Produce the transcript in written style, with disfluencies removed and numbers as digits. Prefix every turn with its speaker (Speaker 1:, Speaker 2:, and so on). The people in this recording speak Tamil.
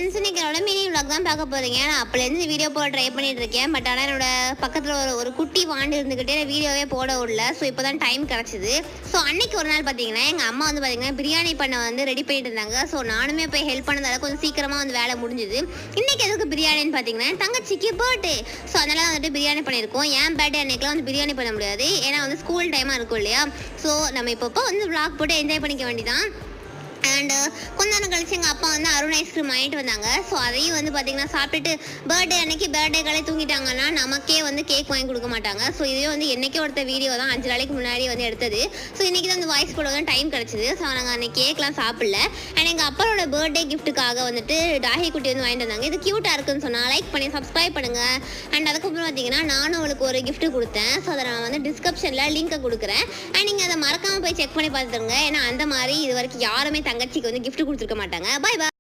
Speaker 1: ஃப்ரெண்ட்ஸ், இன்னைக்கு என்னோட மினி விளாக் தான் பார்க்க போறீங்க. நான் அப்பலேருந்து வீடியோ போட ட்ரை பண்ணிட்டு இருக்கேன். பட் ஆனால் என்னோட பக்கத்தில் ஒரு குட்டி வாண்டு இருந்துக்கிட்டே வீடியோவே போட விடல. ஸோ இப்போ தான் டைம் கிடச்சிது. ஸோ அன்னைக்கு ஒரு நாள் பார்த்தீங்கன்னா எங்கள் அம்மா வந்து பார்த்தீங்கன்னா பிரியாணி பண்ண வந்து ரெடி பண்ணிட்டு இருந்தாங்க. ஸோ நானுமே போய் ஹெல்ப் பண்ணதால கொஞ்சம் சீக்கிரமாக வந்து வேலை முடிஞ்சுது. இன்னைக்கு எதுக்கு பிரியாணின்னு பார்த்தீங்கன்னா தங்கச்சிக்கு பர்த்டே. ஸோ அதனால வந்துட்டு பிரியாணி பண்ணியிருக்கோம். ஏன் பர்த்டே அன்னைக்கெலாம் வந்து பிரியாணி பண்ண முடியாது, ஏன்னா வந்து ஸ்கூல் டைமாக இருக்கும் இல்லையா. ஸோ நம்ம இப்போ வந்து விளாக் போட்டு என்ஜாய் பண்ணிக்க வேண்டியதான். அண்டு கொஞ்ச நேரம் கழிச்சு எங்கள் அப்பா வந்து அருண் ஐஸ்கிரீம் வாங்கிட்டு வந்தாங்க. ஸோ அதையும் வந்து பார்த்திங்கன்னா சாப்பிட்டுட்டு பர்த்டே அன்னைக்கு பர்த்டேக்களே தூங்கிட்டாங்கன்னா நமக்கே வந்து கேக் வாங்கி கொடுக்க மாட்டாங்க. ஸோ இதுவே வந்து என்றைக்கே ஒருத்த வீடியோ தான் 5 நாளைக்கு முன்னாடி வந்து எடுத்தது. ஸோ இன்றைக்கி தான் வந்து வாய்ஸ் போட தான் டைம் கிடச்சிது. ஸோ நாங்கள் அன்றைக்கி கேக்லாம் சாப்பிடல. அண்ட் எங்கள் அப்பாவோட பர்த்டே கிஃப்ட்டுக்காக வந்துட்டு டாஹி குட்டி வந்து வாங்கிட்டு வந்தாங்க. இது க்யூட்டாக இருக்குன்னு சொன்னால் லைக் பண்ணி சப்ஸ்கிரைப் பண்ணுங்கள். அண்ட் அதுக்கப்புறம் பார்த்தீங்கன்னா நானும் அவளுக்கு ஒரு கிஃப்ட் கொடுத்தேன். ஸோ அதை நான் வந்து டிஸ்கிரிப்ஷனில் லிங்க்கை கொடுக்குறேன். அண்ட் நீங்கள் அதை மறக்காமல் போய் செக் பண்ணி பார்த்துருங்க. ஏன்னா அந்த மாதிரி இது வரைக்கும் யாருமே தங்கச்சிக்கு வந்து கிஃப்ட் கொடுத்துருக்க மாட்டாங்க. Bye by.